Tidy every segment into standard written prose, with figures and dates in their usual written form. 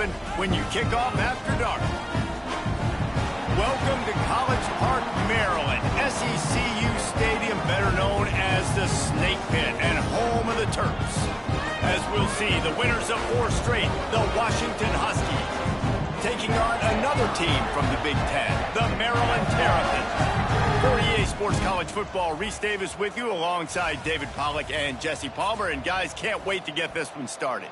happen when you kick off after dark. Welcome to College Park, Maryland, SECU Stadium, better known as the Snake Pit and home of the Terps. As we'll see, the winners of 4 straight, the Washington Huskies, taking on another team from the Big Ten, the Maryland Terrapins. For EA Sports College Football, Reese Davis with you alongside David Pollack and Jesse Palmer. And guys, can't wait to get this one started.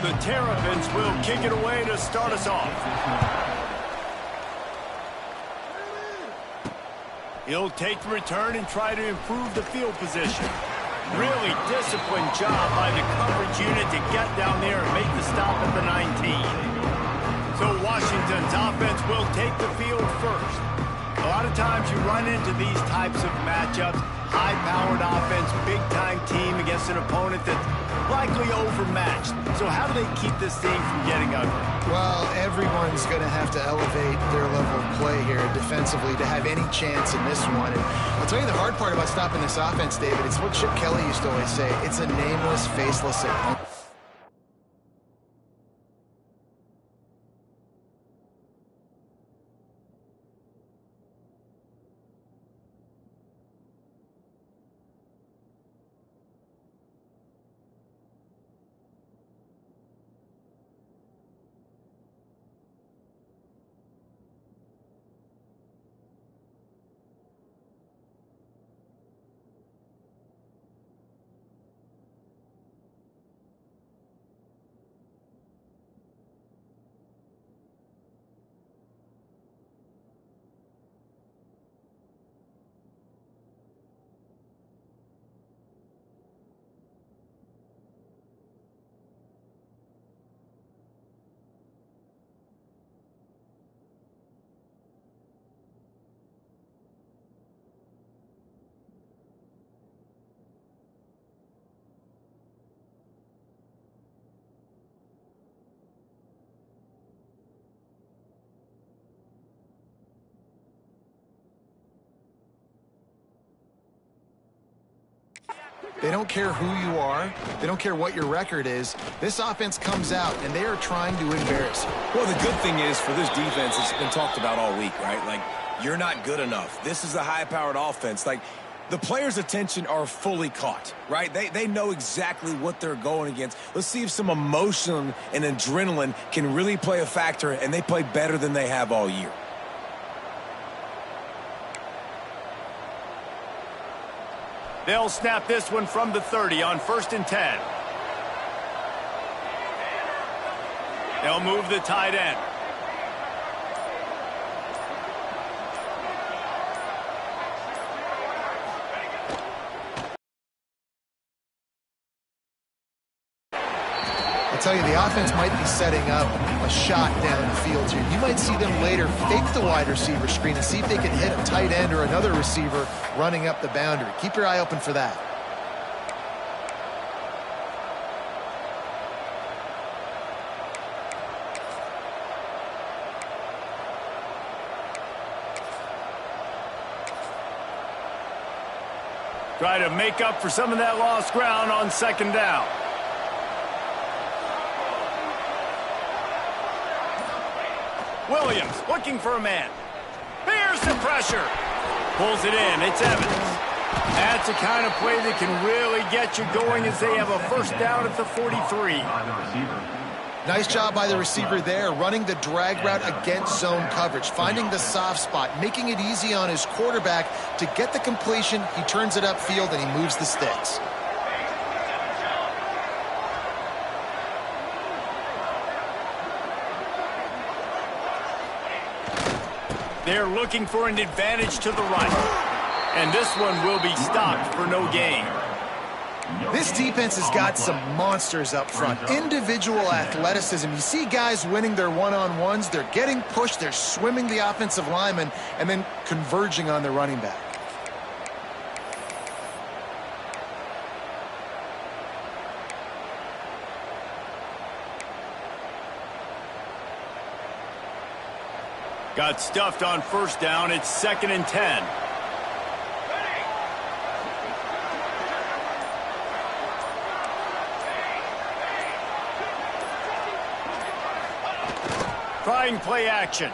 The Terrapins will kick it away to start us off. He'll take the return and try to improve the field position. Really disciplined job by the coverage unit to get down there and make the stop at the 19. So Washington's offense will take the field first. A lot of times you run into these types of matchups, high-powered offense, big-time team against an opponent that's likely overmatched. So how do they keep this thing from getting ugly? Well, everyone's going to have to elevate their level of play here defensively to have any chance in this one. And I'll tell you the hard part about stopping this offense, David, it's what Chip Kelly used to always say. It's a nameless, faceless opponent. They don't care who you are. They don't care what your record is. This offense comes out, and they are trying to embarrass you. Well, the good thing is for this defense, it's been talked about all week, right? Like, you're not good enough. This is a high-powered offense. Like, the players' attention are fully caught, right? They know exactly what they're going against. Let's see if some emotion and adrenaline can really play a factor, and they play better than they have all year. They'll snap this one from the 30 on 1st and 10. They'll move the tight end. I'll tell you, the offense might be setting up a shot down the field here. You might see them later fake the wide receiver screen and see if they can hit a tight end or another receiver running up the boundary. Keep your eye open for that. Try to make up for some of that lost ground on 2nd down. Williams looking for a man. Here's the pressure. Pulls it in. It's Evans. That's the kind of play that can really get you going as they have a 1st down at the 43. Nice job by the receiver there, running the drag route against zone coverage, finding the soft spot, making it easy on his quarterback to get the completion. He turns it upfield and he moves the sticks. They're looking for an advantage to the right. And this one will be stopped for no gain. This defense has got some monsters up front. Individual athleticism. You see guys winning their one-on-ones. They're getting pushed. They're swimming the offensive lineman and then converging on the running back. Got stuffed on first down. It's 2nd and 10. Trying play action.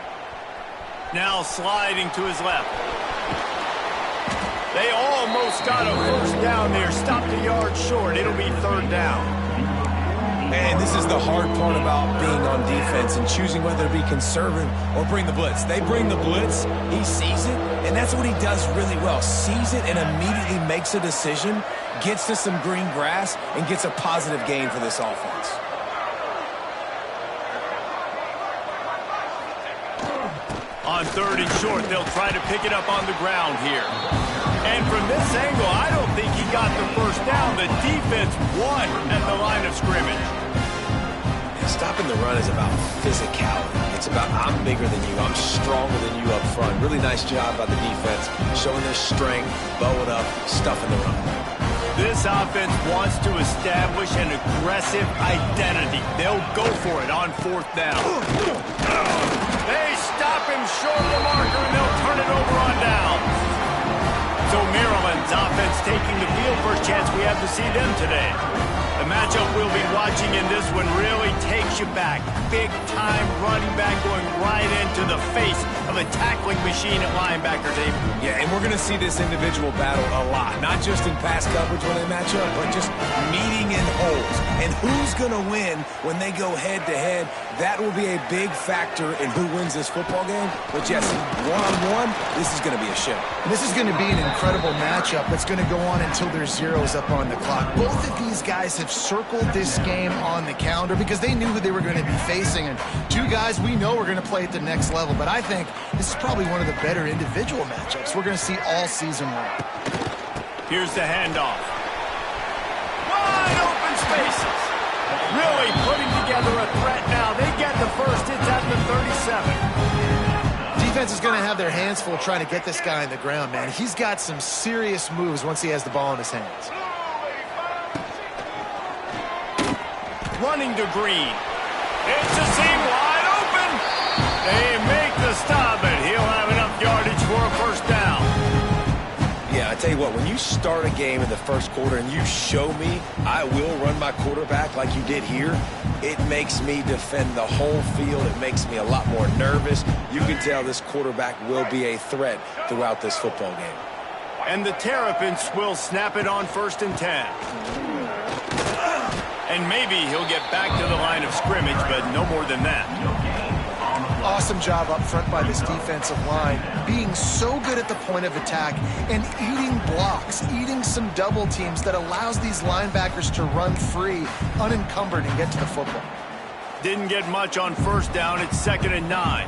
Now sliding to his left. They almost got a first down there. Stopped a yard short. It'll be 3rd down. And this is the hard part about being on defense and choosing whether to be conservative or bring the blitz. They bring the blitz, he sees it, and that's what he does really well. Sees it and immediately makes a decision, gets to some green grass, and gets a positive gain for this offense. On 3rd and short, they'll try to pick it up on the ground here. And from this angle, I don't think he got the first down. The defense won at the line of scrimmage. Stopping the run is about physicality. It's about I'm bigger than you, I'm stronger than you up front. Really nice job by the defense, showing their strength, bow it up, stuffing the run. This offense wants to establish an aggressive identity. They'll go for it on 4th down. They stop him short of the marker, and they'll turn it over on down. So Maryland's offense taking the field. First chance we have to see them today. The matchup we'll be watching in this one really takes you back. Big-time running back going right into the face of a tackling machine at linebacker, Dave. Yeah, and we're going to see this individual battle a lot. Not just in pass coverage when they match up, but just meeting in holes. And who's going to win when they go head-to-head? That will be a big factor in who wins this football game. But, Jesse, one-on-one, this is going to be a show. And this is going to be an incredible matchup that's going to go on until there's zeros up on the clock. Both of these guys have circled this game on the calendar because they knew who they were going to be facing. And two guys we know are going to play at the next level. But I think this is probably one of the better individual matchups we're going to see all season long. Here's the handoff. Wide open spaces. Really putting together a threat now. They get the first. It's at the 37. Defense is going to have their hands full trying to get this guy on the ground, man. He's got some serious moves once he has the ball in his hands. Running to Green. It's a seam wide open. They make the stop, and he'll have enough yardage for a first down. Yeah, I tell you what, when you start a game in the first quarter and you show me I will run my quarterback like you did here, it makes me defend the whole field. It makes me a lot more nervous. You can tell this quarterback will be a threat throughout this football game. And the Terrapins will snap it on 1st and 10. And maybe he'll get back to the line of scrimmage, but no more than that. Awesome job up front by this defensive line, being so good at the point of attack and eating blocks, eating some double teams that allows these linebackers to run free, unencumbered, and get to the football. Didn't get much on first down. It's 2nd and 9.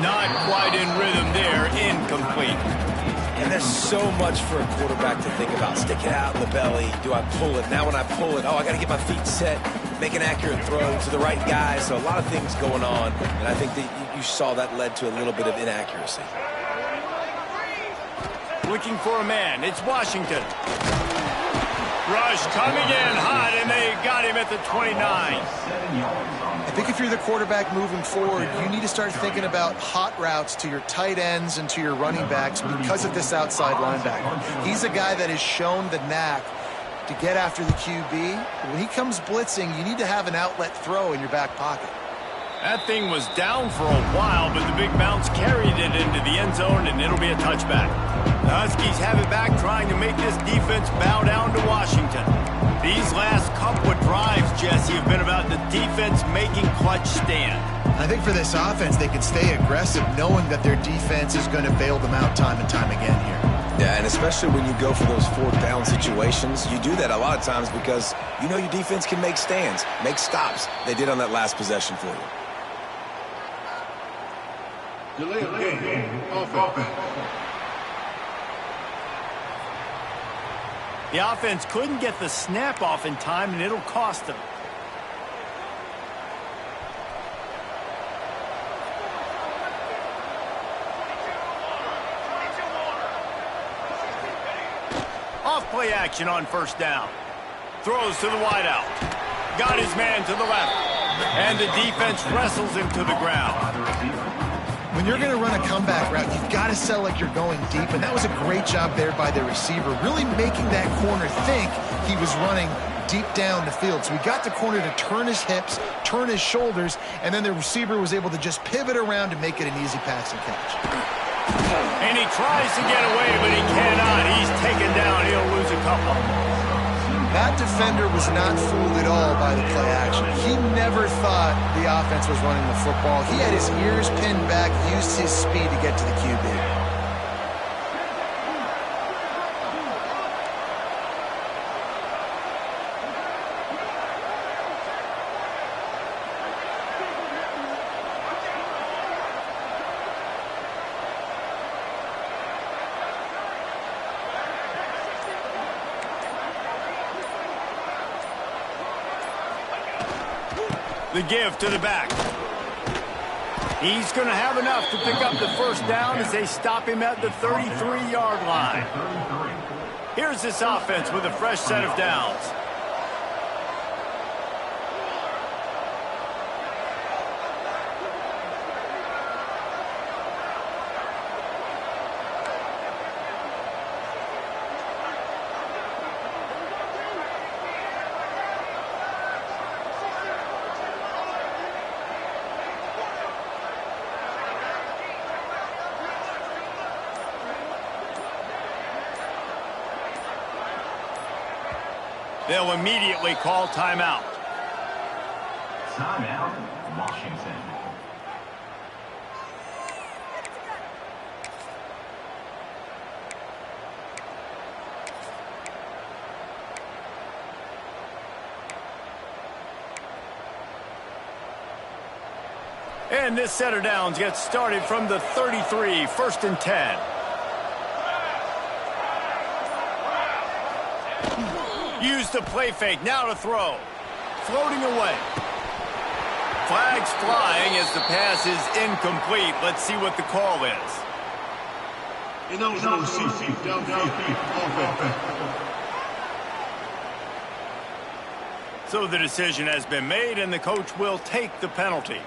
Not quite in rhythm there. Incomplete. And there's so much for a quarterback to think about. Stick it out in the belly. Do I pull it? Now when I pull it, I got to get my feet set, make an accurate throw to the right guy. So a lot of things going on. And I think that you saw that led to a little bit of inaccuracy. Looking for a man. It's Washington. Rush coming in hot, and they got him at the 29. I think if you're the quarterback moving forward, you need to start thinking about hot routes to your tight ends and to your running backs because of this outside linebacker. He's a guy that has shown the knack to get after the QB. When he comes blitzing, you need to have an outlet throw in your back pocket. That thing was down for a while, but the big bounce carried it into the end zone, and it'll be a touchback. The Huskies have it back, trying to make this defense bow down to Washington. These last couple of drives, Jesse, have been about the defense making clutch stand. I think for this offense, they can stay aggressive knowing that their defense is going to bail them out time and time again here. Yeah, and especially when you go for those 4th down situations, you do that a lot of times because you know your defense can make stands, make stops. They did on that last possession for you. Delay of game. Offense. The offense couldn't get the snap off in time, and it'll cost them. Off play action on first down. Throws to the wideout. Got his man to the left. And the defense wrestles him to the ground. When you're going to run a comeback route, you've got to sell like you're going deep, and that was a great job there by the receiver, really making that corner think he was running deep down the field. So he got the corner to turn his hips, turn his shoulders, and then the receiver was able to just pivot around and make it an easy pass and catch. And he tries to get away, but he cannot. He's taken down. He'll lose a couple. That defender was not fooled at all by the play action. He never thought the offense was running the football. He had his ears pinned back, used his speed to get to the QB. The give to the back. He's going to have enough to pick up the first down as they stop him at the 33-yard line. Here's this offense with a fresh set of downs. They'll immediately call timeout. Timeout, Washington. And this set of downs gets started from the 33, 1st and 10. Use the play fake, now to throw. Floating away. Flags flying as the pass is incomplete. Let's see what the call is. Ineligible CC, downfield, offense. So the decision has been made, and the coach will take the penalty.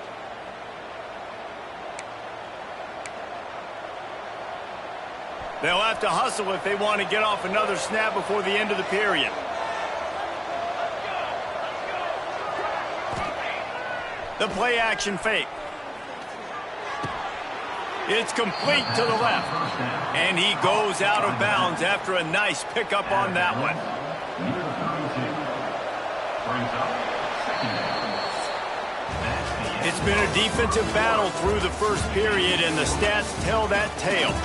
They'll have to hustle if they want to get off another snap before the end of the period. The play action fake. It's complete to the left. And he goes out of bounds after a nice pickup on that one. It's been a defensive battle through the first period, and the stats tell that tale.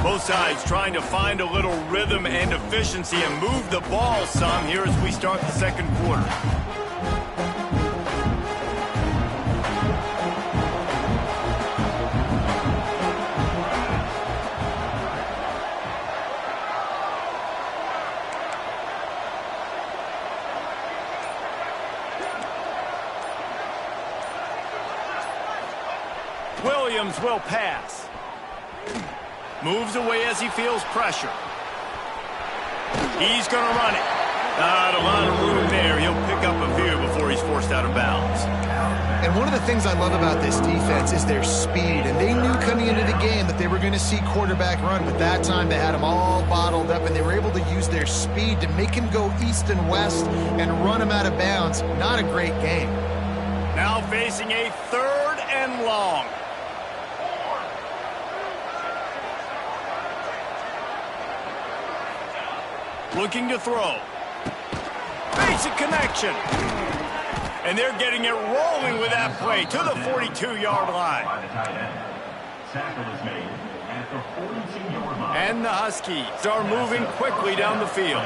Both sides trying to find a little rhythm and efficiency and move the ball some here as we start the second quarter. Williams will pass. Moves away as he feels pressure. He's going to run it. Not a lot of room there. He'll pick up a few before he's forced out of bounds. And one of the things I love about this defense is their speed. And they knew coming into the game that they were going to see quarterback run. But that time they had him all bottled up, and they were able to use their speed to make him go east and west and run him out of bounds. Not a great game. Now facing a 3rd and long. Looking to throw. Basic connection. And they're getting it rolling with that play to the 42-yard line. And the Huskies are moving quickly down the field.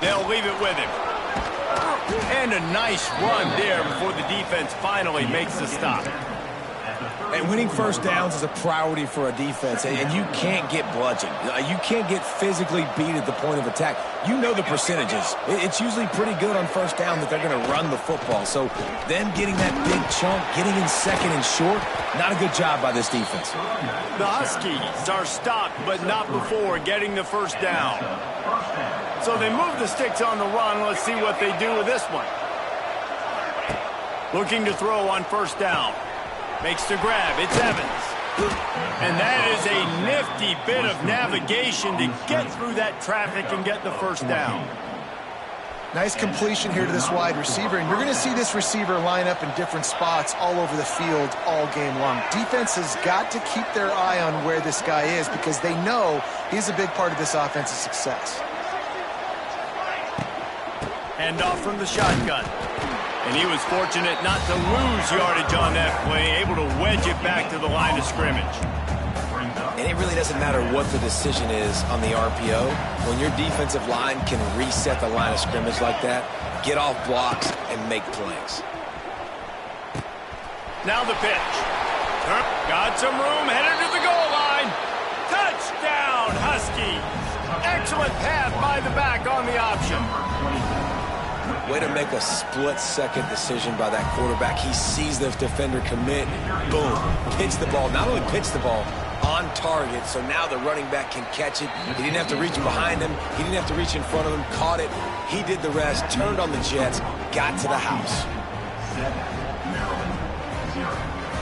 They'll leave it with him. And a nice run there before the defense finally makes the stop. And winning first downs is a priority for a defense, and you can't get bludgeoned. You can't get physically beat at the point of attack. You know the percentages. It's usually pretty good on first down that they're going to run the football. So them getting that big chunk, getting in second and short, not a good job by this defense. The Huskies are stopped, but not before getting the first down. So they move the sticks on the run. Let's see what they do with this one. Looking to throw on first down. Makes the grab. It's Evans. And that is a nifty bit of navigation to get through that traffic and get the first down. Nice completion here to this wide receiver, and you're going to see this receiver line up in different spots all over the field all game long. Defense has got to keep their eye on where this guy is because they know he's a big part of this offense's success. Hand off from the shotgun. And he was fortunate not to lose yardage on that play, able to wedge it back to the line of scrimmage. And it really doesn't matter what the decision is on the RPO. When your defensive line can reset the line of scrimmage like that, get off blocks and make plays. Now the pitch. Got some room, headed to the goal line. Touchdown, Huskies. Excellent pass by the back on the option. Way to make a split-second decision by that quarterback. He sees the defender commit. Boom. Pitch the ball. Not only pitch the ball, on target, so now the running back can catch it. He didn't have to reach behind him. He didn't have to reach in front of him. Caught it. He did the rest. Turned on the Jets. Got to the house.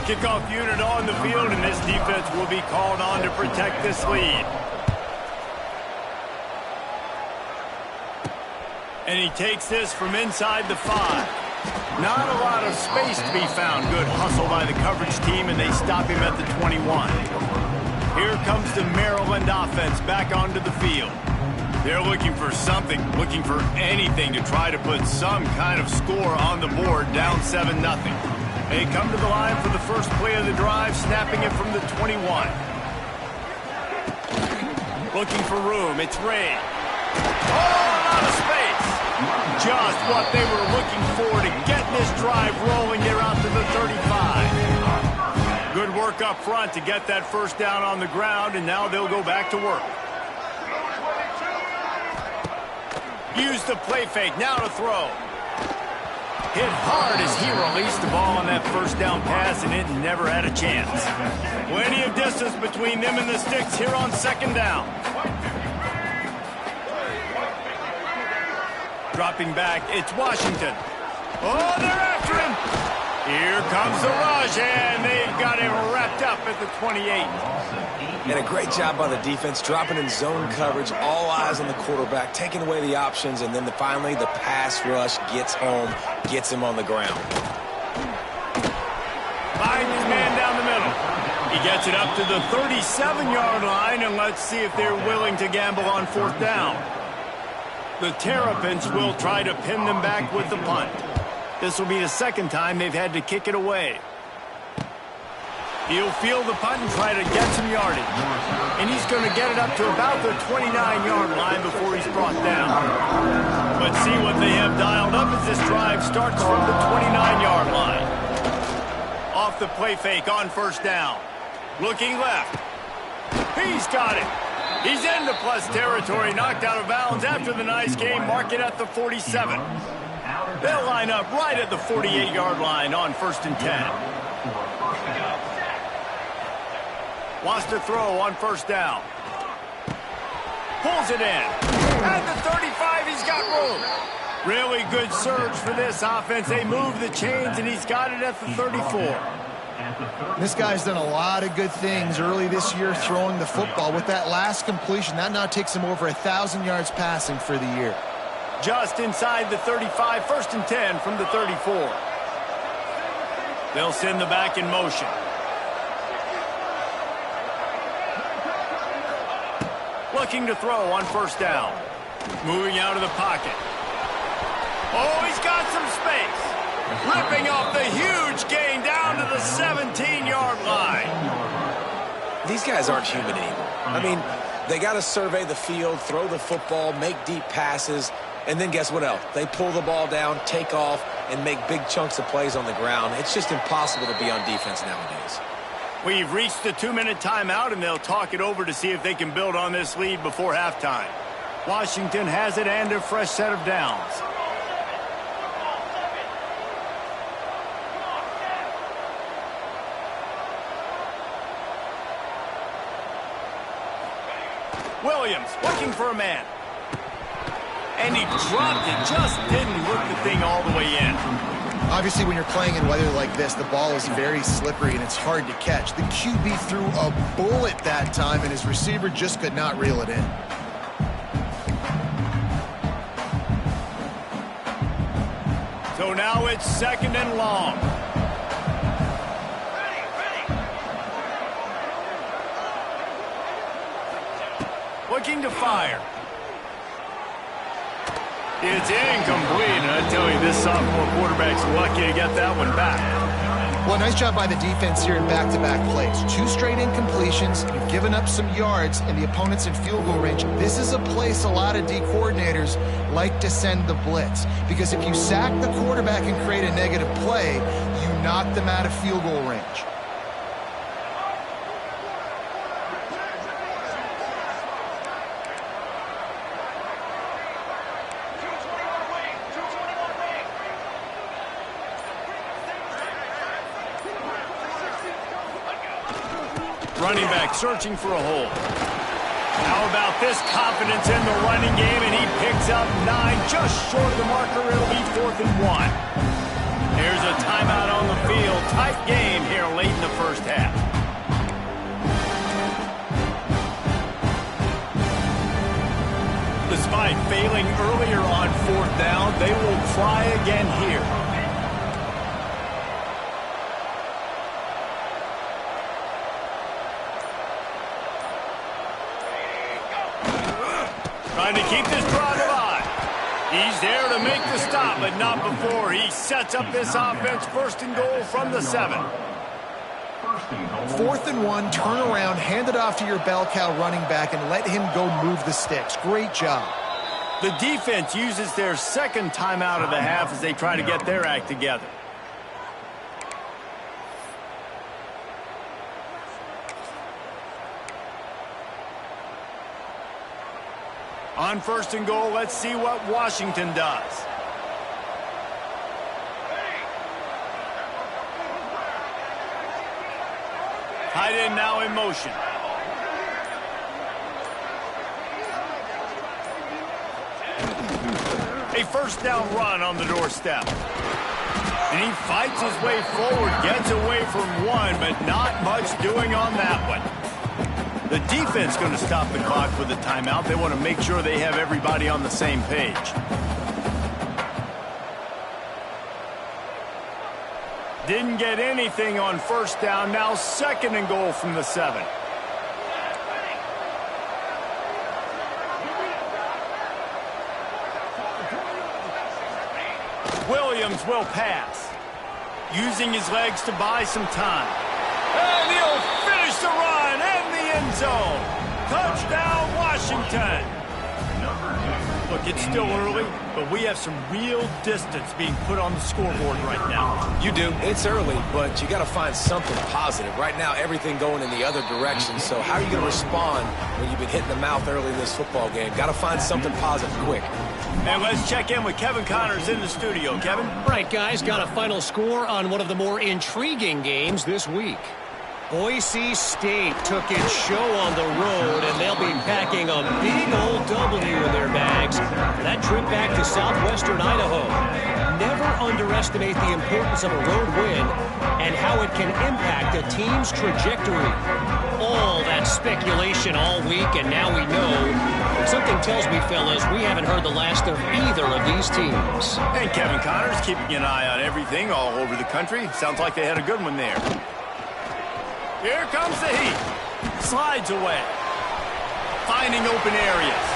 Kickoff unit on the field, and this defense will be called on to protect this lead. And he takes this from inside the 5. Not a lot of space to be found. Good hustle by the coverage team, and they stop him at the 21. Here comes the Maryland offense back onto the field. They're looking for something, looking for anything to try to put some kind of score on the board, down 7-0. They come to the line for the first play of the drive, snapping it from the 21. Looking for room. It's Ray. Oh, a lot of space. Just what they were looking for to get this drive rolling. They're out to the 35. Good work up front to get that first down on the ground, and now they'll go back to work. Use the play fake. Now to throw. Hit hard as he released the ball on that first down pass, and it never had a chance. Plenty of distance between them and the sticks here on second down. Dropping back, it's Washington. Oh, they're after him. Here comes the rush, and they've got him wrapped up at the 28. And a great job by the defense, dropping in zone coverage, all eyes on the quarterback, taking away the options, and then finally the pass rush gets home, gets him on the ground. Finds his man down the middle. He gets it up to the 37-yard line, and let's see if they're willing to gamble on fourth down. The Terrapins will try to pin them back with the punt. This will be the second time they've had to kick it away. He'll field the punt and try to get some yardage. And he's going to get it up to about the 29-yard line before he's brought down. Let's see what they have dialed up as this drive starts from the 29-yard line. Off the play fake on first down. Looking left. He's got it. He's into plus territory, knocked out of bounds after the nice game, mark it at the 47. They'll line up right at the 48-yard line on 1st and 10. Wants to throw on first down. Pulls it in. At the 35, he's got room. Really good surge for this offense. They move the chains, and he's got it at the 34. This guy's done a lot of good things early this year throwing the football. With that last completion, that now takes him over 1,000 yards passing for the year. Just inside the 35, 1st and 10 from the 34. They'll send the back in motion. Looking to throw on first down. Moving out of the pocket. Oh, he's got some space. Ripping off the huge gain down to the 17-yard line. These guys aren't human anymore. I mean, they got to survey the field, throw the football, make deep passes, and then guess what else? They pull the ball down, take off, and make big chunks of plays on the ground. It's just impossible to be on defense nowadays. We've reached the 2-minute timeout, and they'll talk it over to see if they can build on this lead before halftime. Washington has it and a fresh set of downs. Williams looking for a man. And he dropped it. Just didn't look the thing all the way in. Obviously, when you're playing in weather like this, the ball is very slippery and it's hard to catch. The QB threw a bullet that time, and his receiver just could not reel it in. So now it's 2nd and long. Looking to fire. It's incomplete, and I tell you, this sophomore quarterback's lucky to get that one back. Well, nice job by the defense here in back-to-back plays. 2 straight incompletions. You've given up some yards, and the opponent's in field goal range. This is a place a lot of D coordinators like to send the blitz, because if you sack the quarterback and create a negative play, you knock them out of field goal range. Running back searching for a hole. How about this confidence in the running game, and he picks up 9, just short of the marker. It'll be 4th and 1. Here's a timeout on the field. Tight game here late in the first half. Despite failing earlier on 4th down, they will try again here. Trying to keep this drive alive. He's there to make the stop, but not before. He sets up this offense. 1st and goal from the 7. 4th and 1, turn around, hand it off to your bell cow running back, and let him go move the sticks. Great job. The defense uses their 2nd timeout of the half as they try to get their act together. On 1st and goal, let's see what Washington does. Tight end now in motion. A 1st down run on the doorstep. And he fights his way forward, gets away from 1, but not much doing on that one. The defense going to stop the clock with a timeout. They want to make sure they have everybody on the same page. Didn't get anything on 1st down. Now 2nd and goal from the 7. Williams will pass. Using his legs to buy some time. And he'll finish the run in the end zone. Touchdown, Washington. Look, it's still early, but we have some real distance being put on the scoreboard right now. You do. It's early, but you got to find something positive. Right now, everything going in the other direction. So how are you going to respond when you've been hit in the mouth early in this football game? Got to find something positive quick. And let's check in with Kevin Connors in the studio. Kevin? Right, guys, got a final score on one of the more intriguing games this week. Boise State took its show on the road, and they'll be packing a big old W in their bags for that trip back to southwestern Idaho. Never underestimate the importance of a road win and how it can impact a team's trajectory. All that speculation all week, and now we know. Something tells me, fellas, we haven't heard the last of either of these teams. And Kevin Connors keeping an eye on everything all over the country. Sounds like they had a good one there. Here comes the heat. Slides away. Finding open areas.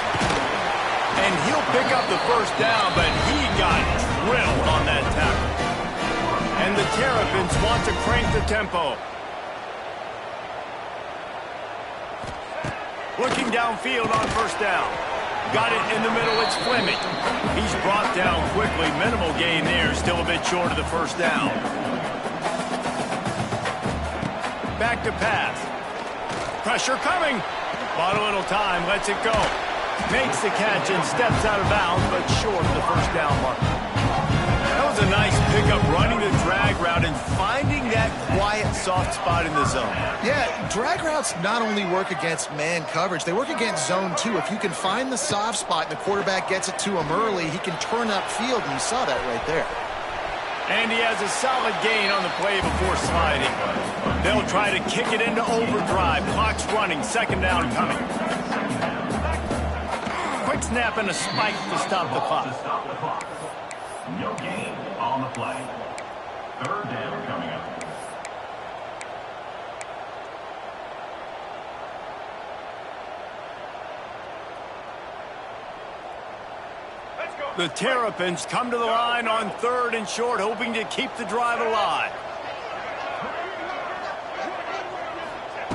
And he'll pick up the 1st down, but he got drilled on that tackle. And the Terrapins want to crank the tempo. Looking downfield on 1st down. Got it in the middle, it's Fleming. He's brought down quickly. Minimal gain there, still a bit short of the first down. Back to pass. Pressure coming. Bought a little time, lets it go. Makes the catch and steps out of bounds, but short of the first down mark. That was a nice pickup, running the drag route and finding that quiet, soft spot in the zone. Yeah, drag routes not only work against man coverage, they work against zone too. If you can find the soft spot and the quarterback gets it to him early, he can turn upfield, and you saw that right there. And he has a solid gain on the play before sliding. They'll try to kick it into overdrive. Clock's running, second down coming. Quick snap and a spike to stop the clock. No gain on the play. Third down coming up. The Terrapins come to the line on third and short, hoping to keep the drive alive.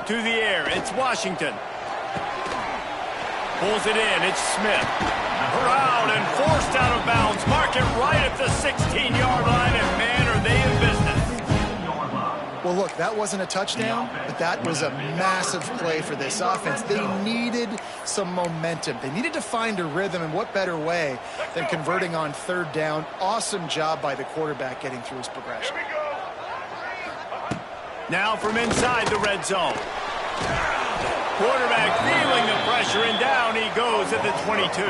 To the air, it's Washington. Pulls it in, it's Smith. Around and forced out of bounds. Mark it right at the 16-yard line, and man, are they in business. Well, look, that wasn't a touchdown, but that was a massive play for this offense. They needed some momentum. They needed to find a rhythm, and what better way than converting on third down. Awesome job by the quarterback getting through his progression. Now from inside the red zone. Quarterback feeling the pressure, and down he goes at the 22.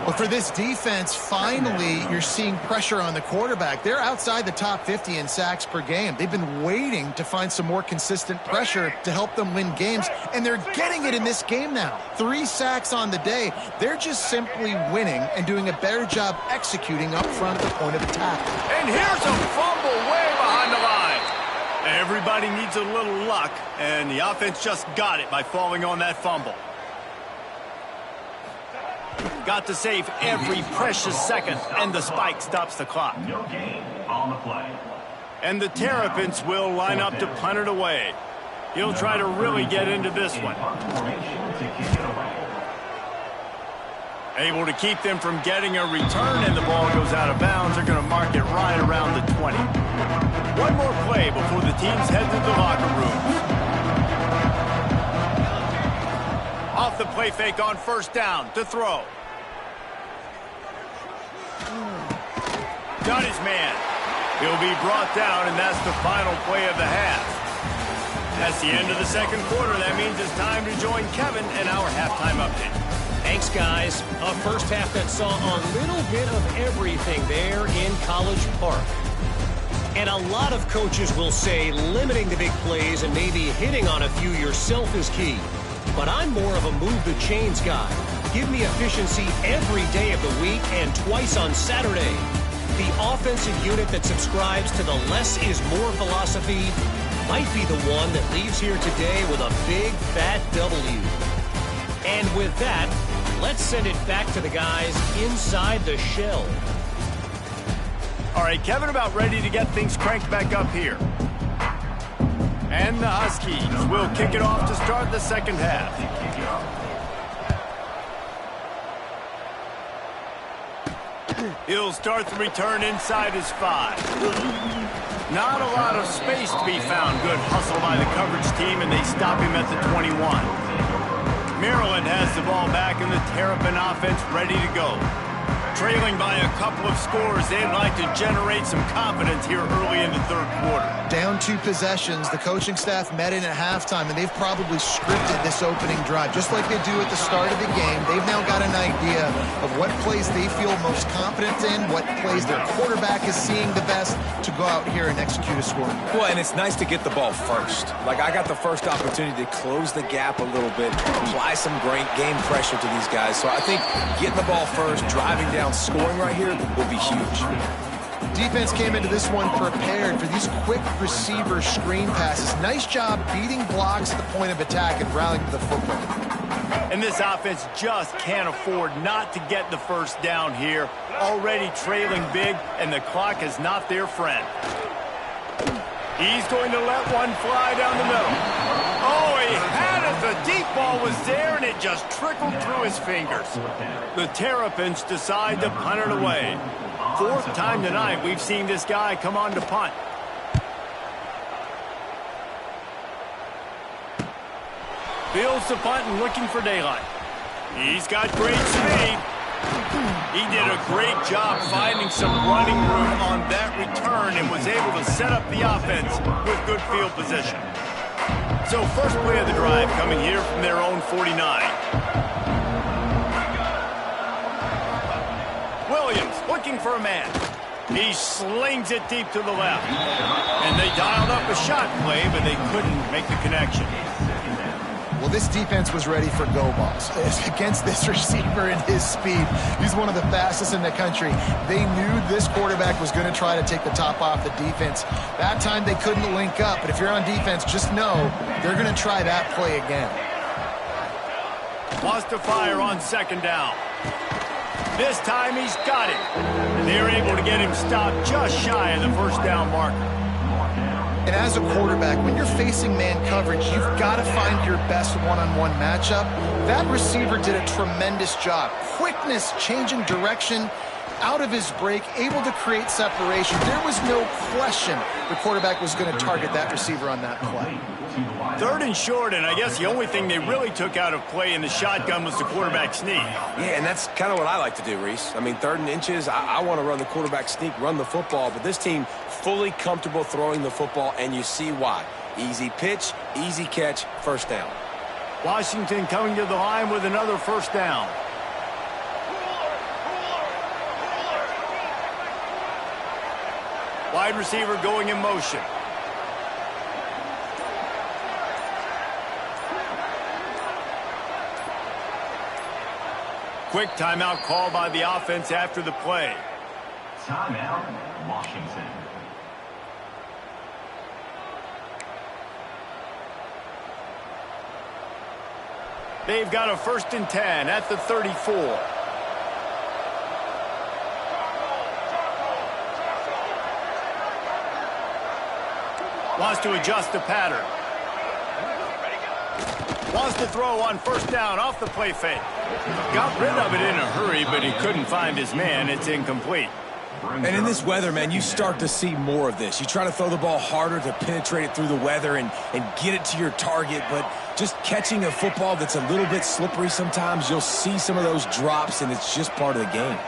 But for this defense, finally, you're seeing pressure on the quarterback. They're outside the top 50 in sacks per game. They've been waiting to find some more consistent pressure to help them win games, and they're getting it in this game now. 3 sacks on the day. They're just simply winning and doing a better job executing up front at the point of attack. And here's a fumble way behind the line. Everybody needs a little luck, and the offense just got it by falling on that fumble. Got to save every precious second, and the spike stops the clock. No gain on the play. And the Terrapins will line up to punt it away. He'll try to really get into this one. Able to keep them from getting a return, and the ball goes out of bounds. They're going to mark it right around the 20. One more play before the teams head to the locker room. Off the play fake on first down to throw. Got his man. He'll be brought down, and that's the final play of the half. That's the end of the second quarter. That means it's time to join Kevin and our halftime update. Thanks, guys. A first half that saw a little bit of everything there in College Park. And a lot of coaches will say limiting the big plays and maybe hitting on a few yourself is key. But I'm more of a move the chains guy. Give me efficiency every day of the week and twice on Saturday. The offensive unit that subscribes to the less is more philosophy might be the one that leaves here today with a big fat W. And with that, let's send it back to the guys inside the shell. All right, Kevin, about ready to get things cranked back up here. And the Huskies will kick it off to start the second half. He'll start the return inside his 5. Not a lot of space to be found. Good hustle by the coverage team, and they stop him at the 21. Maryland has the ball back, and the Terrapin offense ready to go. Trailing by a couple of scores, they'd like to generate some confidence here early in the third quarter. Down 2 possessions, the coaching staff met in at halftime, and they've probably scripted this opening drive. Just like they do at the start of the game, they've now got an idea of what plays they feel most confident in, what plays their quarterback is seeing the best to go out here and execute a score. Well, and it's nice to get the ball first. Like, I got the first opportunity to close the gap a little bit, apply some great game pressure to these guys. So I think getting the ball first, driving down, scoring right here will be huge. Defense came into this one prepared for these quick receiver screen passes. Nice job beating blocks at the point of attack and rallying to the football. And this offense just can't afford not to get the first down here. Already trailing big, and the clock is not their friend. He's going to let one fly down the middle. Oh, he had it, the deep ball was there, and it just trickled through his fingers. The Terrapins decide to punt it away. Fourth time tonight we've seen this guy come on to punt. Fields the punt and looking for daylight. He's got great speed. He did a great job finding some running room on that return and was able to set up the offense with good field position. So first play of the drive coming here from their own 49. Williams looking for a man. He slings it deep to the left. And they dialed up a shot play, but they couldn't make the connection. Well, this defense was ready for go balls. Against this receiver and his speed, he's one of the fastest in the country. They knew this quarterback was going to try to take the top off the defense. That time they couldn't link up, but if you're on defense, just know they're going to try that play again. Wants to fire on second down. This time he's got it. And they're able to get him stopped just shy of the first down marker. And as a quarterback, when you're facing man coverage, you've got to find your best one-on-one matchup. That receiver did a tremendous job. Quickness, changing direction, out of his break, able to create separation. There was no question the quarterback was going to target that receiver on that play. Third and short, and I guess the only thing they really took out of play in the shotgun was the quarterback sneak. Yeah, and that's kind of what I like to do, Reese. I mean, 3rd and inches, I want to run the quarterback sneak, run the football, but this team fully comfortable throwing the football, and you see why. Easy pitch, easy catch, first down. Washington coming to the line with another first down. Wide receiver going in motion. Quick timeout called by the offense after the play. Timeout, Washington. They've got a 1st and 10 at the 34. Wants to adjust the pattern. Wants to throw on first down off the play fake. Got rid of it in a hurry, but he couldn't find his man. It's incomplete. And in this weather, man, you start to see more of this. You try to throw the ball harder to penetrate it through the weather and get it to your target, but just catching a football that's a little bit slippery sometimes, you'll see some of those drops, and it's just part of the game.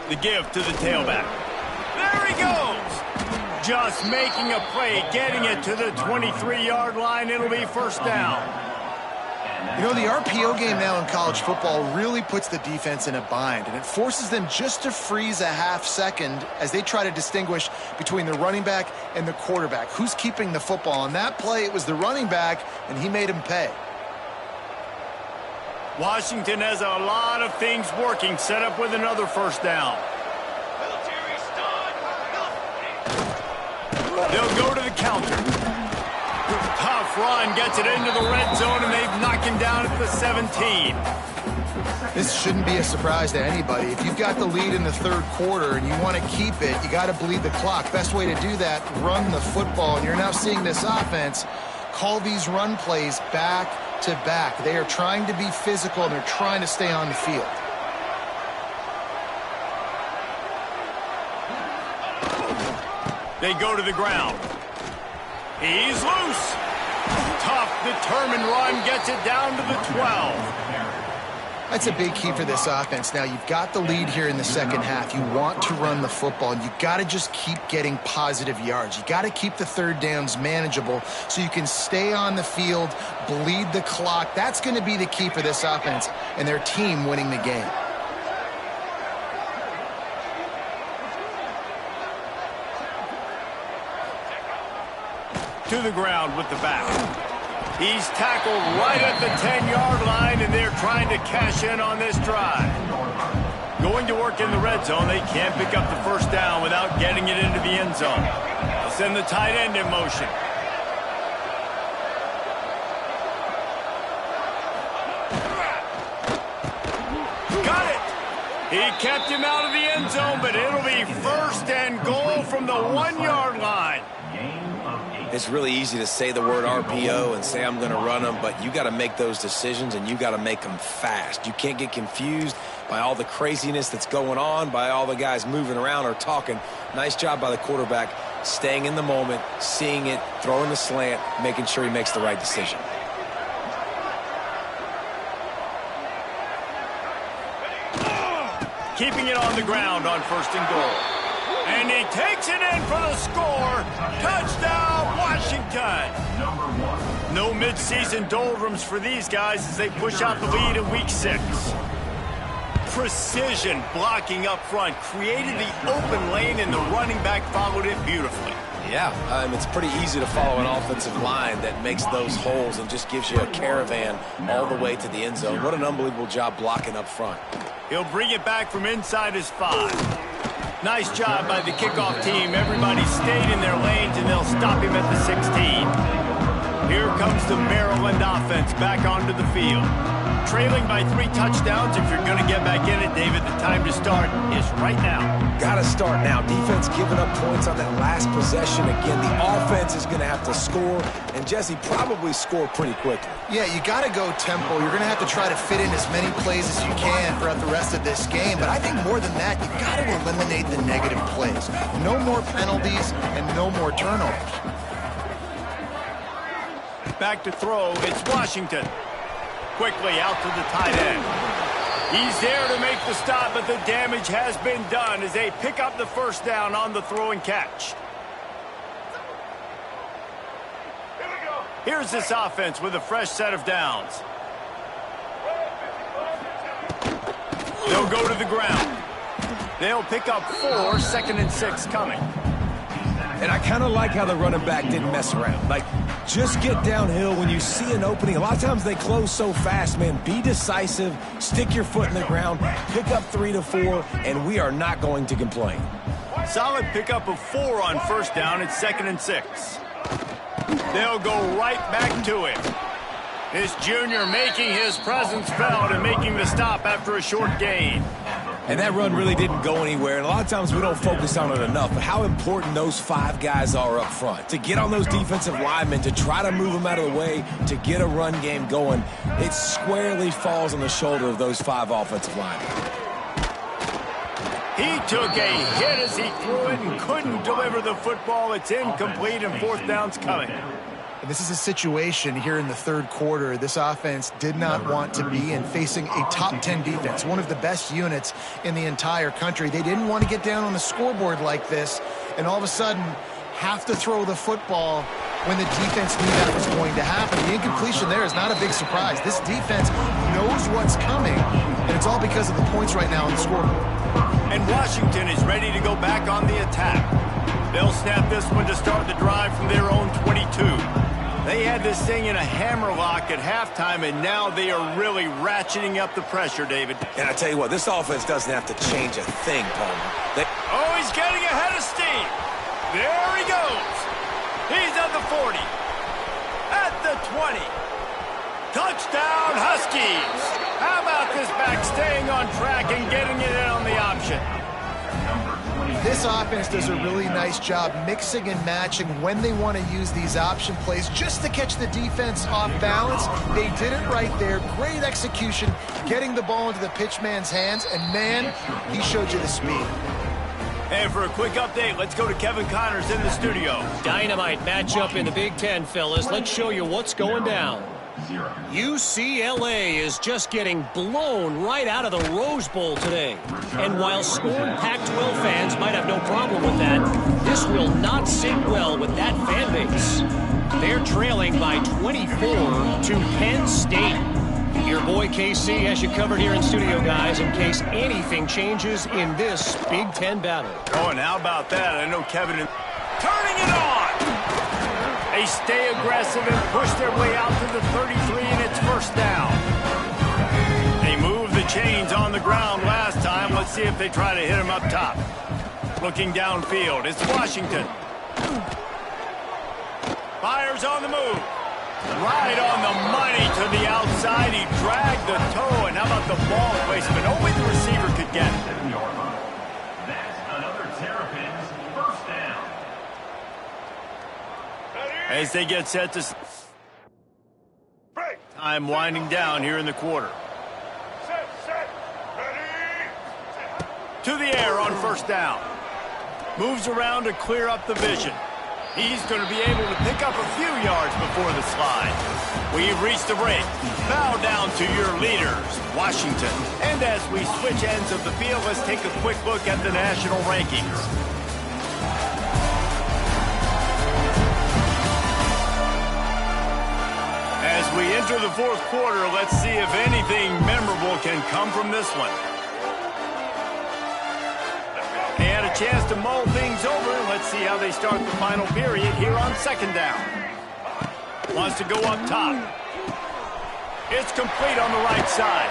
The give to the tailback. There he goes! Just making a play, getting it to the 23-yard line. It'll be first down. You know, the RPO game now in college football really puts the defense in a bind, and it forces them just to freeze a half second as they try to distinguish between the running back and the quarterback. Who's keeping the football? On that play, it was the running back, and he made him pay. Washington has a lot of things working, set up with another first down. They'll go to the counter. Tough run, gets it into the red zone, and they've knocked him down at the 17. This shouldn't be a surprise to anybody. If you've got the lead in the 3rd quarter and you want to keep it, you got to bleed the clock. Best way to do that, run the football. And you're now seeing this offense call these run plays back to back. They are trying to be physical, and they're trying to stay on the field. They go to the ground. He's loose. Tough, determined run, gets it down to the 12. That's a big key for this offense. Now, you've got the lead here in the second half. You want to run the football, and you've got to just keep getting positive yards. You got to keep the 3rd downs manageable so you can stay on the field, bleed the clock. That's going to be the key for this offense and their team winning the game. To the ground with the back. He's tackled right at the 10-yard line, and they're trying to cash in on this drive. Going to work in the red zone, they can't pick up the first down without getting it into the end zone. They'll send the tight end in motion. Got it! He kept him out of the end zone, but it'll be 1st and goal from the 1-yard line. Gain of 8. It's really easy to say the word RPO and say I'm going to run them, but you got to make those decisions and you got to make them fast. You can't get confused by all the craziness that's going on, by all the guys moving around or talking. Nice job by the quarterback, staying in the moment, seeing it, throwing the slant, making sure he makes the right decision. Keeping it on the ground on 1st and goal. And he takes it in for the score. Touchdown, Washington. No midseason doldrums for these guys as they push out the lead in week 6. Precision blocking up front created the open lane, and the running back followed it beautifully. Yeah, it's pretty easy to follow an offensive line that makes those holes and just gives you a caravan all the way to the end zone. What an unbelievable job blocking up front. He'll bring it back from inside his 5. Nice job by the kickoff team. Everybody stayed in their lanes, and they'll stop him at the 16. Here comes the Maryland offense back onto the field. Trailing by 3 touchdowns. If you're going to get back in it, David, the time to start is right now. Got to start now. Defense giving up points on that last possession. Again, the offense is going to have to score, and Jesse probably score pretty quickly. Yeah, you got to go tempo. You're going to have to try to fit in as many plays as you can throughout the rest of this game. But I think more than that, you got to eliminate the negative plays. No more penalties and no more turnovers. Back to throw. It's Washington. Quickly out to the tight end. He's there to make the stop, but the damage has been done as they pick up the 1st down on the throw and catch. Here's this offense with a fresh set of downs. They'll go to the ground. They'll pick up 4, 2nd and 6 coming. And I kind of like how the running back didn't mess around. Like, just get downhill when you see an opening. A lot of times they close so fast, man. Be decisive, stick your foot in the ground, pick up 3 to 4, and we are not going to complain. Solid pickup of 4 on 1st down. It's 2nd and 6. They'll go right back to him. This junior making his presence felt and making the stop after a short gain. And that run really didn't go anywhere. And a lot of times we don't focus on it enough, but how important those 5 guys are up front. To get on those defensive linemen, to try to move them out of the way, to get a run game going, it squarely falls on the shoulder of those 5 offensive linemen. He took a hit as he threw it and couldn't deliver the football. It's incomplete, and 4th down's coming. This is a situation here in the 3rd quarter this offense did not want to be in, facing a top 10 defense, one of the best units in the entire country. They didn't want to get down on the scoreboard like this and all of a sudden have to throw the football when the defense knew that was going to happen. The incompletion there is not a big surprise. This defense knows what's coming, and it's all because of the points right now on the scoreboard. And Washington is ready to go back on the attack. They'll snap this one to start the drive from their own 22. They had this thing in a hammerlock at halftime, and now they are really ratcheting up the pressure, David. And I tell you what, this offense doesn't have to change a thing, Palmer. Oh, he's getting ahead of steam. There he goes. He's at the 40. At the 20. Touchdown, Huskies. How about this back staying on track and getting it in on the option? This offense does a really nice job mixing and matching when they want to use these option plays just to catch the defense off balance. They did it right there. Great execution, getting the ball into the pitchman's hands, and man, he showed you the speed. And for a quick update, let's go to Kevin Connors in the studio. Dynamite matchup in the Big Ten, fellas. Let's show you what's going down. UCLA is just getting blown right out of the Rose Bowl today. And while scorned Pac-12 fans might have no problem with that, this will not sit well with that fan base. They're trailing by 24 to Penn State. Your boy KC has you covered here in studio, guys, in case anything changes in this Big Ten battle. Oh, and how about that? I know Kevin turning it on. They stay aggressive and push their way out to the 33, and it's 1st down. They moved the chains on the ground last time. Let's see if they try to hit him up top. Looking downfield, it's Washington. Fires on the move. Right on the money to the outside. He dragged the toe, and how about the ball placement? Only the receiver could get it. That's another Terrapins 1st down. As they get set to... Time winding down here in the quarter. To the air on first down. Moves around to clear up the vision. He's going to be able to pick up a few yards before the slide. We've reached the break. Bow down to your leaders, Washington. And as we switch ends of the field, let's take a quick look at the national rankings. As we enter the fourth quarter, let's see if anything memorable can come from this one. They had a chance to mull things over. Let's see how they start the final period here on second down. Wants to go up top. It's complete on the right side.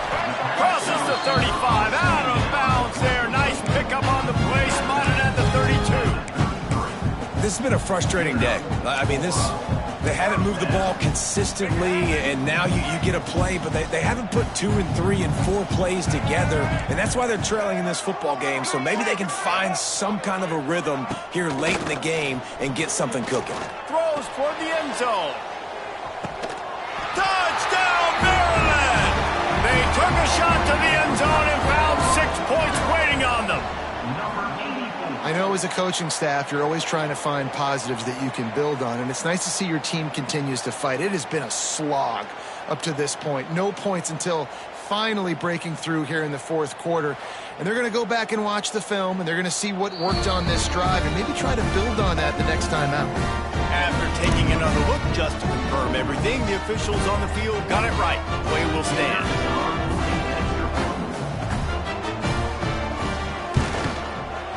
Crosses the 35. Out of bounds there. Nice pickup on the play. Spotted at the 32. This has been a frustrating day. I mean, they haven't moved the ball consistently, and now you get a play, but they haven't put 2 and 3 and 4 plays together, and that's why they're trailing in this football game. So maybe they can find some kind of a rhythm here late in the game and get something cooking. Throws toward the end zone. Touchdown, Maryland! They took a shot to the end zone and found 6 points waiting on them. I know as a coaching staff, you're always trying to find positives that you can build on, and it's nice to see your team continues to fight. It has been a slog up to this point. No points until finally breaking through here in the fourth quarter. And they're going to go back and watch the film, and they're going to see what worked on this drive and maybe try to build on that the next time out. After taking another look just to confirm everything, the officials on the field got it right. Play will stand.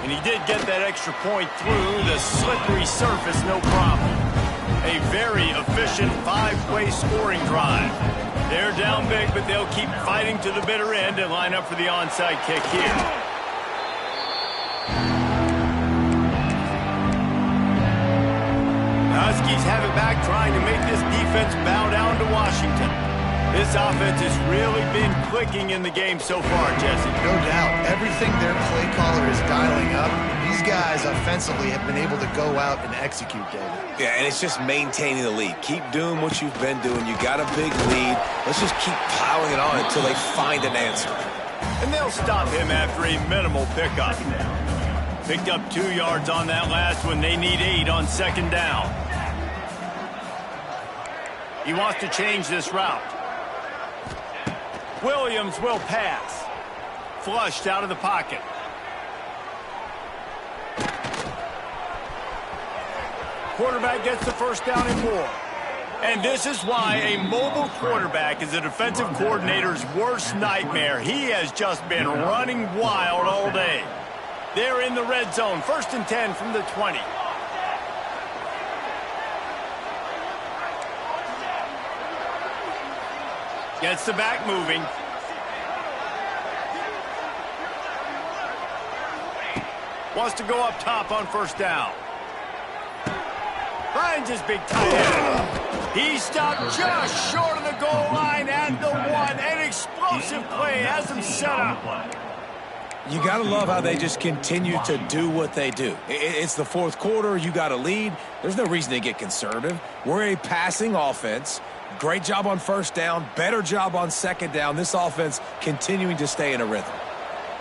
And he did get that extra point through the slippery surface, no problem. A very efficient 5-way scoring drive. They're down big, but they'll keep fighting to the bitter end and line up for the onside kick here. Huskies have it back, trying to make this defense bow down to Washington. This offense has really been clicking in the game so far, Jesse. No doubt. Everything their play caller is dialing up, these guys offensively have been able to go out and execute, David. Yeah, and it's just maintaining the lead. Keep doing what you've been doing. You got a big lead. Let's just keep piling it on until they find an answer. And they'll stop him after a minimal pickup. Picked up 2 yards on that last one. They need 8 on second down. He wants to change this route. Williams will pass. Flushed out of the pocket. Quarterback gets the first down and more. And this is why a mobile quarterback is a defensive coordinator's worst nightmare. He has just been running wild all day. They're in the red zone. 1st and 10 from the 20. Gets the back moving. Wants to go up top on first down. Finds his big tight end. He stopped just short of the goal line at the 1. An explosive play has him set up. You got to love how they just continue to do what they do. It's the fourth quarter. You got a lead. There's no reason to get conservative. We're a passing offense. Great job on first down. Better job on second down. This offense continuing to stay in a rhythm.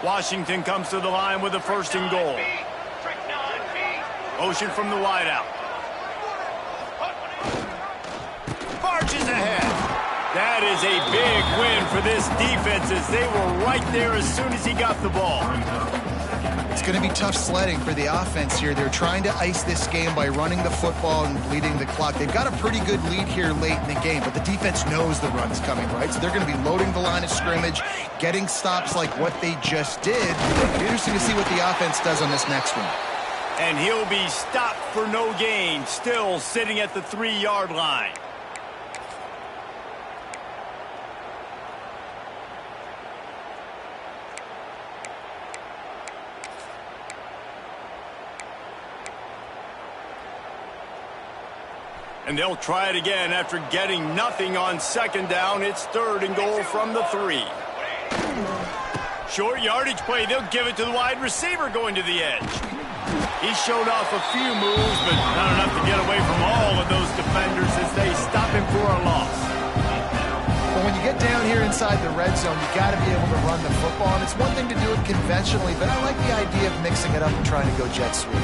Washington comes to the line with a 1st and goal. Motion from the wideout. Marches ahead. That is a big win for this defense as they were right there as soon as he got the ball. It's going to be tough sledding for the offense here. They're trying to ice this game by running the football and bleeding the clock. They've got a pretty good lead here late in the game, but the defense knows the run's coming, right? So they're going to be loading the line of scrimmage, getting stops like what they just did. It'll be interesting to see what the offense does on this next one. And he'll be stopped for no gain, still sitting at the 3-yard line. And they'll try it again after getting nothing on second down. It's 3rd and goal from the 3. Short yardage play. They'll give it to the wide receiver going to the edge. He showed off a few moves, but not enough to get away from all of those defenders as they stop him for a loss. But when you get down here inside the red zone, you got to be able to run the football. And it's one thing to do it conventionally, but I like the idea of mixing it up and trying to go jet sweep.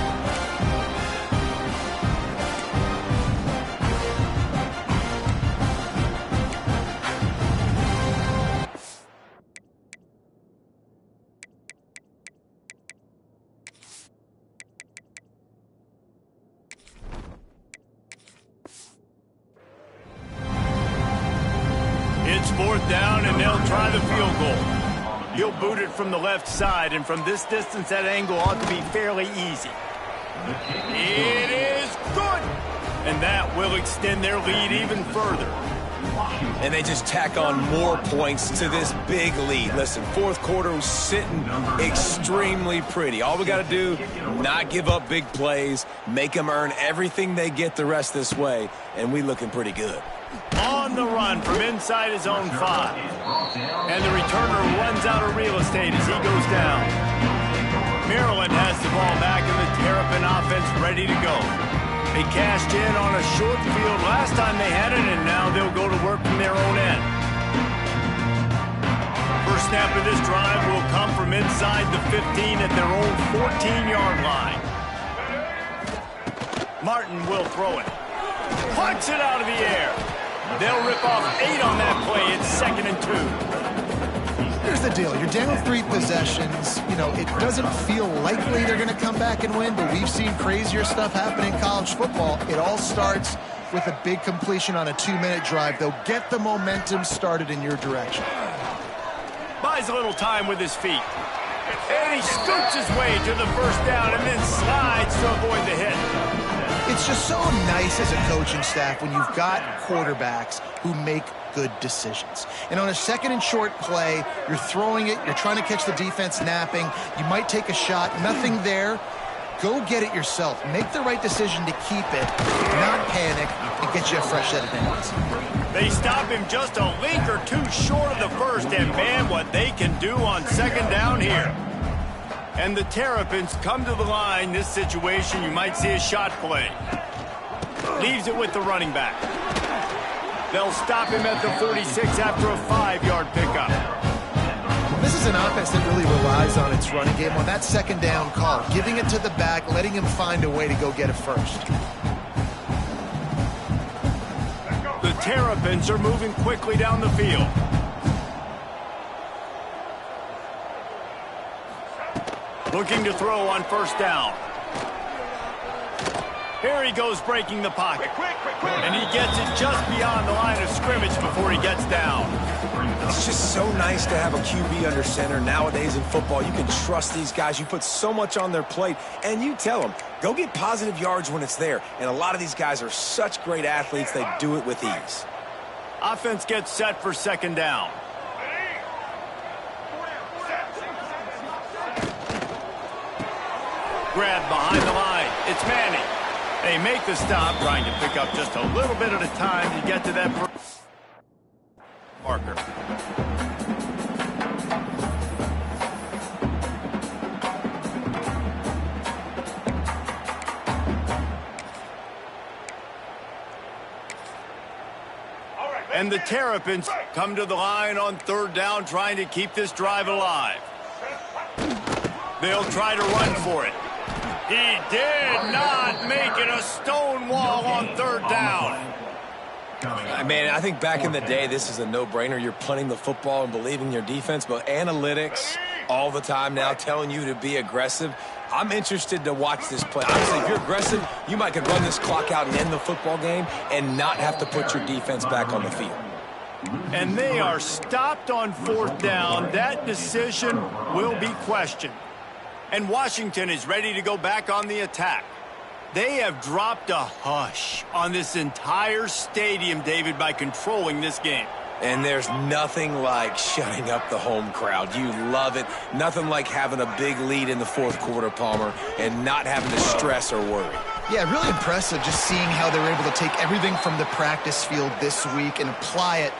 It's 4th down, and they'll try the field goal. He'll boot it from the left side, and from this distance, that angle ought to be fairly easy. It is good! And that will extend their lead even further. And they just tack on more points to this big lead. Listen, fourth quarter was sitting extremely pretty. All we got to do, not give up big plays, make them earn everything they get the rest this way, and we looking pretty good. On the run from inside his own 5. And the returner runs out of real estate as he goes down. Maryland has the ball back and the Terrapin offense ready to go. They cashed in on a short field last time they had it, and now they'll go to work from their own end. First snap of this drive will come from inside the 15 at their own 14-yard line. Martin will throw it. Punch it out of the air. They'll rip off 8 on that play. It's 2nd and 2. Here's the deal. You're down 3 possessions. You know, it doesn't feel likely they're going to come back and win, but we've seen crazier stuff happen in college football. It all starts with a big completion on a 2-minute drive. They'll get the momentum started in your direction. Buys a little time with his feet. And he scoots his way to the first down and then slides to avoid the hit. It's just so nice as a coaching staff when you've got quarterbacks who make good decisions. And on a 2nd and short play, you're throwing it, you're trying to catch the defense napping, you might take a shot, nothing there. Go get it yourself. Make the right decision to keep it, not panic, and get you a fresh set of downs. They stop him just a link or two short of the first, and man, what they can do on 2nd down here. And the Terrapins come to the line. This situation, you might see a shot play. Leaves it with the running back. They'll stop him at the 46 after a 5-yard pickup. This is an offense that really relies on its running game on that 2nd down call, giving it to the back, letting him find a way to go get it first. The Terrapins are moving quickly down the field. Looking to throw on 1st down. Here he goes breaking the pocket. And he gets it just beyond the line of scrimmage before he gets down. It's just so nice to have a QB under center. Nowadays in football, you can trust these guys. You put so much on their plate, and you tell them, go get positive yards when it's there. And a lot of these guys are such great athletes, they do it with ease. Offense gets set for 2nd down. Grab behind the line. It's Manning. They make the stop, trying to pick up just a little bit at a time to get to that marker. And the Terrapins come to the line on 3rd down, trying to keep this drive alive. They'll try to run for it. He did not make it a stone wall on 3rd down. Man, I think back in the day, this is a no-brainer. You're punting the football and believing your defense, but analytics all the time now telling you to be aggressive. I'm interested to watch this play. Obviously, if you're aggressive, you might could run this clock out and end the football game and not have to put your defense back on the field. And they are stopped on 4th down. That decision will be questioned. And Washington is ready to go back on the attack. They have dropped a hush on this entire stadium, David, by controlling this game. And there's nothing like shutting up the home crowd. You love it. Nothing like having a big lead in the 4th quarter, Palmer, and not having to stress or worry. Yeah, really impressive just seeing how they were able to take everything from the practice field this week and apply it.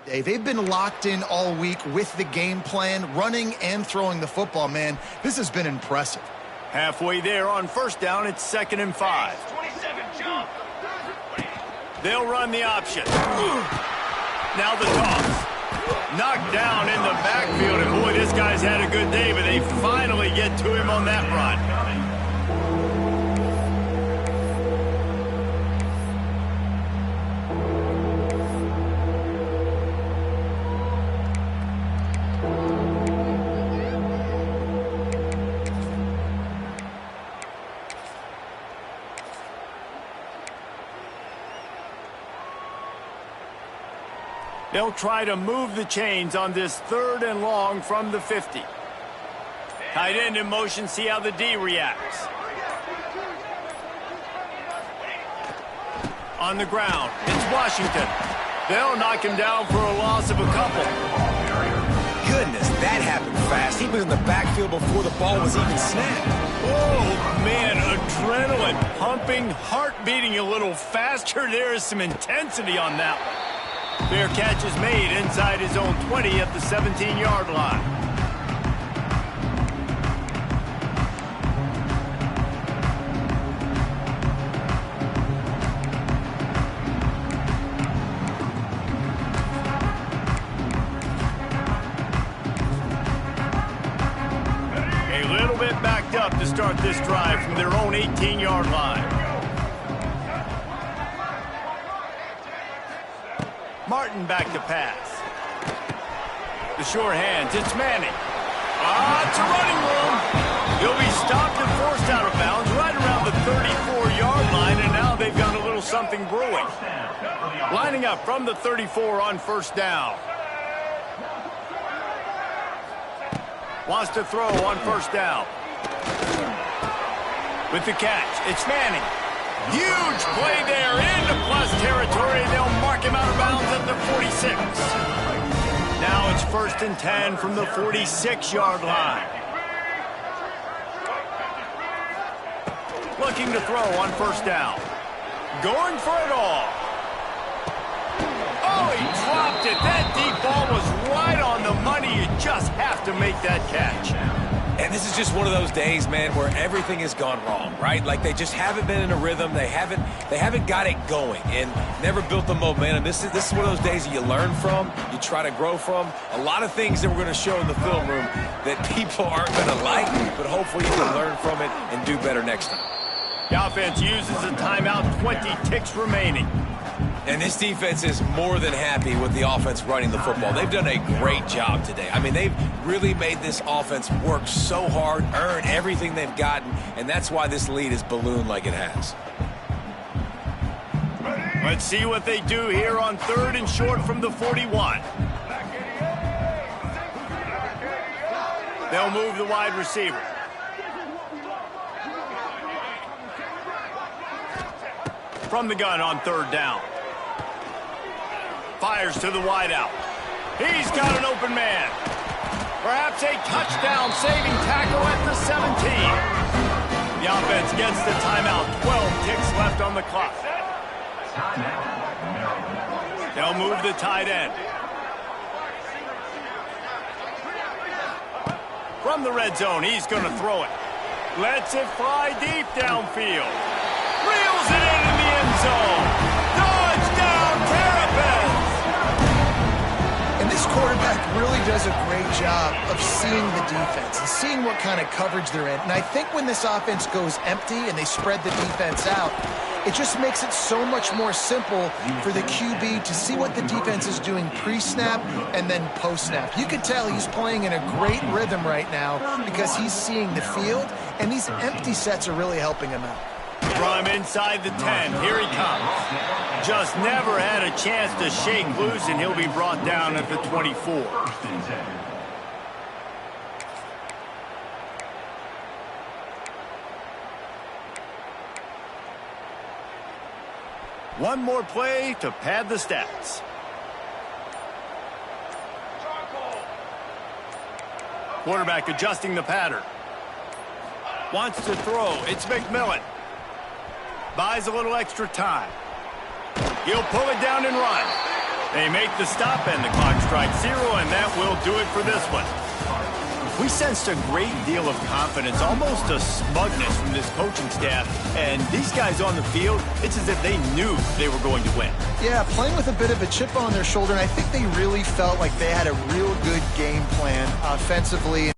day. They've been locked in all week with the game plan, running and throwing the football, man. This has been impressive. Halfway there on first down, it's 2nd and 5. 27, jump. They'll run the option. Now the toss. Knocked down in the backfield, and boy, this guy's had a good day, but they finally get to him on that run. They'll try to move the chains on this 3rd and long from the 50. Tight end in motion, see how the D reacts. On the ground, it's Washington. They'll knock him down for a loss of a couple. Goodness, that happened fast. He was in the backfield before the ball was even snapped. Oh, man, adrenaline pumping, heart beating a little faster. There is some intensity on that one. Fair catch is made inside his own 20 at the 17-yard line. A little bit backed up to start this drive from their own 18-yard line. Martin back to pass. The short hands, it's Manning. It's a running room. He'll be stopped and forced out of bounds right around the 34-yard line, and now they've got a little something brewing. Lining up from the 34 on first down. Wants to throw on first down. With the catch, it's Manning. Huge play there into plus territory, and they'll mark him out of bounds at the 46. Now it's 1st and 10 from the 46-yard line. Looking to throw on first down. Going for it all. Oh, he dropped it. That deep ball was right on the money. You just have to make that catch. And this is just one of those days, man, where everything has gone wrong, right? Like they just haven't been in a rhythm. They haven't got it going and never built the momentum. This is one of those days that you learn from, you try to grow from. A lot of things that we're going to show in the film room that people aren't going to like, but hopefully you can learn from it and do better next time. The offense uses a timeout, 20 ticks remaining. And this defense is more than happy with the offense running the football. They've done a great job today. I mean, they've really made this offense work so hard, earn everything they've gotten, and that's why this lead is ballooned like it has. Let's see what they do here on 3rd and short from the 41. They'll move the wide receiver. From the gun on 3rd down. Fires to the wideout. He's got an open man. Perhaps a touchdown-saving tackle at the 17. The offense gets the timeout. 12 ticks left on the clock. They'll move the tight end. From the red zone, he's going to throw it. Lets it fly deep downfield. Reels it in the end zone. Touchdown, Terrapins! And this quarterback really does a great job of seeing the defense and seeing what kind of coverage they're in. And I think when this offense goes empty and they spread the defense out, it just makes it so much more simple for the QB to see what the defense is doing pre-snap and then post-snap. You can tell he's playing in a great rhythm right now because he's seeing the field, and these empty sets are really helping him out. From inside the 10, here he comes. Just never had a chance to shake loose, and he'll be brought down at the 24. One more play to pad the stats. Quarterback adjusting the pattern. Wants to throw. It's McMillan. Buys a little extra time. He'll pull it down and run. They make the stop and the clock strikes 0, and that will do it for this one. We sensed a great deal of confidence, almost a smugness from this coaching staff. And these guys on the field, it's as if they knew they were going to win. Yeah, playing with a bit of a chip on their shoulder, and I think they really felt like they had a real good game plan offensively.